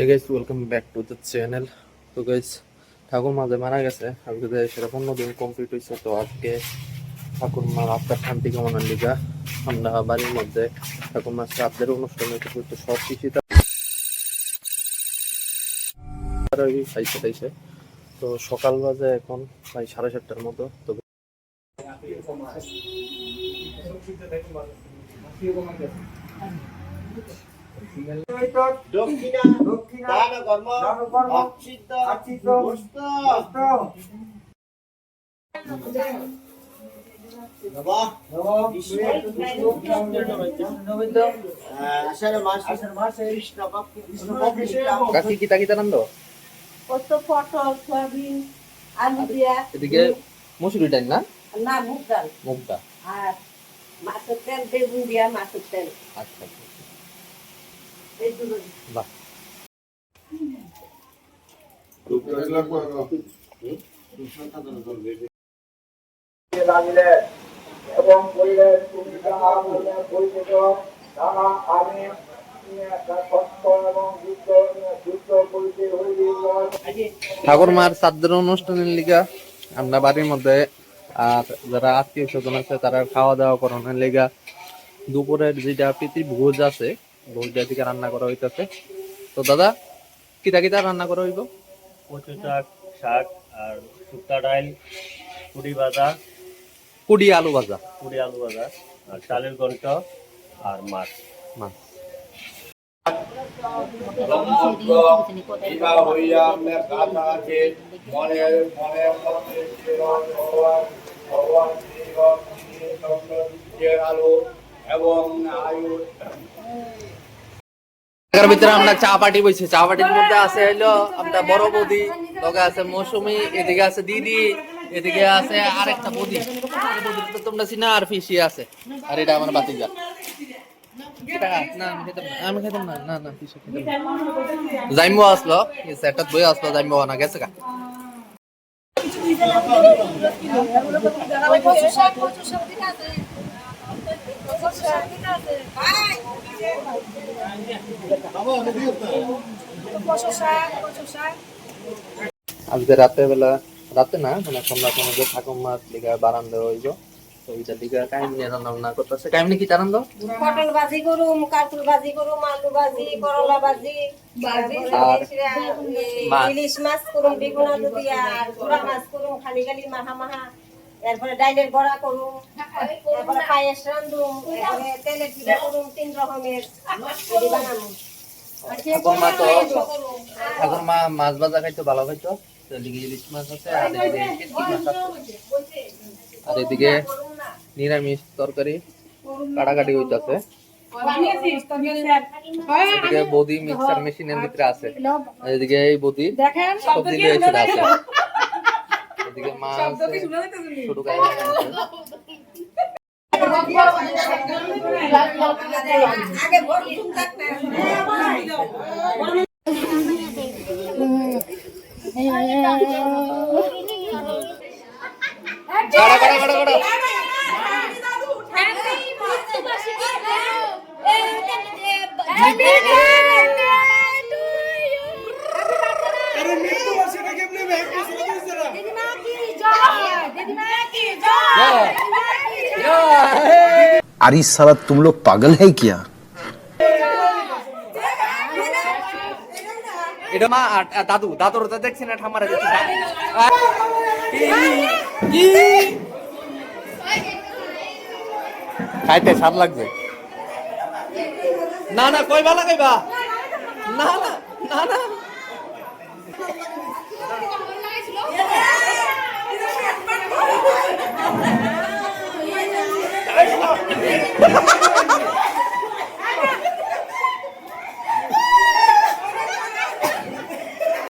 Hey guys, welcome back to the channel. তো guys, ঠাকুর মাঝে মারা গেছে। আজকে সেটা 15 দিন কমপ্লিট হয়েছে। তো আজকে ঠাকুর মার আত্মার শান্তি কামনার লিগা আমরা বাড়ির মধ্যে ঠাকুর মার শ্রাদ্ধের অনুষ্ঠান হইতে তো সব কিছু খাইছে খাইছে। তো সকাল বাজে এখন প্রায় 7:30টার মতো। তো দক্ষিণা দান কর্ম অচ্ছিদ্য বস্ত কাকি কিতা কিতা রান্ধ? পটল, সয়াবিন, আলু দিয়া। এদিকে মসুরি ডাল না? না, মুগ ডাল। মুগ ডাল আর মাছের তেল, বেগুন দিয়া মাছের তেল। আচ্ছা এই দুটো। বাহ। এবং পরিবেশ পরিচিত নানা আমি ঠাকুর মার শ্রাদ্ধের অনুষ্ঠানের লিগা আমরা বাড়ির মধ্যে আর যারা আত্মীয় স্বজন আছে তারা খাওয়া দাওয়া করানোর লিগা দুপুরের যেটা প্রীতি ভোজ আছে, ভোজটা থেকে রান্না করা হইতেছে। তো দাদা, কিতা কিতা রান্না করা হইব? কচু শাক আর শুক্তা ডাল, পুরি ভাজা, কুড়ি আলু ভাজা আর চালের ঘন্ট আর মাছ। মাছ এবং আয়ু ভিতরে আমরা চা পার্টি বইছি। চা পার্টির মধ্যে আছে হইলো আমরা বড় বৌদি, লগে আছে মৌসুমী, এদিকে আছে দিদি, এদিকে আছে আরেকটা বৌদি। তোমরা চিনা আর ফিসি আছে। আর এটা আমার বাতিজা। আমি খেতাম না। না না ফিসি খেতাম না। জাইমো আসলো, সেটত বই আসলো, জাইমো না গেছে গা। আজকে রাতে বেলা, রাতে না মানে সন্ধ্যা সময় ঠাকুর মাছ লিগা বারান্দা হইব। তো ওইটার লিগা কাইমনি রান্না বান্না করতেছে। কাইমনি কি রান্না? পটল ভাজি করুম, কাঁকরোল ভাজি করুম, আলু ভাজি, করলা ভাজি, ইলিশ মাছ করুম বেগুন আলু দিয়া, আর গুড়া মাছ করুম খালি খালি মাহা মাহা। এরপরে ডাইলের বড়া করুম, এরপরে পায়েস রান্ধুম, এরপরে তেলের পিঠা করুম, 3 রকমের বানাবো। ঠাকুর মা মাছ ভাজা খাইতো, ভালো খাইতো। ইলিশ মাছ আছে আর এদিকে নিরামিষ তরকারি কাটাকাটি হইতাছে। এদিকে বৌদি মিক্সার মেশিনের ভিতরে আছে, এদিকে এই বৌদি সবজি নিয়ে এসে আছে। এদিকে মা ছোট अरे साला तुम लोग पागल है क्या? এটা মা দাদু, দাদুর তো দেখছি না ঠামারে খাইতে স্বাদ লাগছে। না না কই ভালো খাইবা? না না না না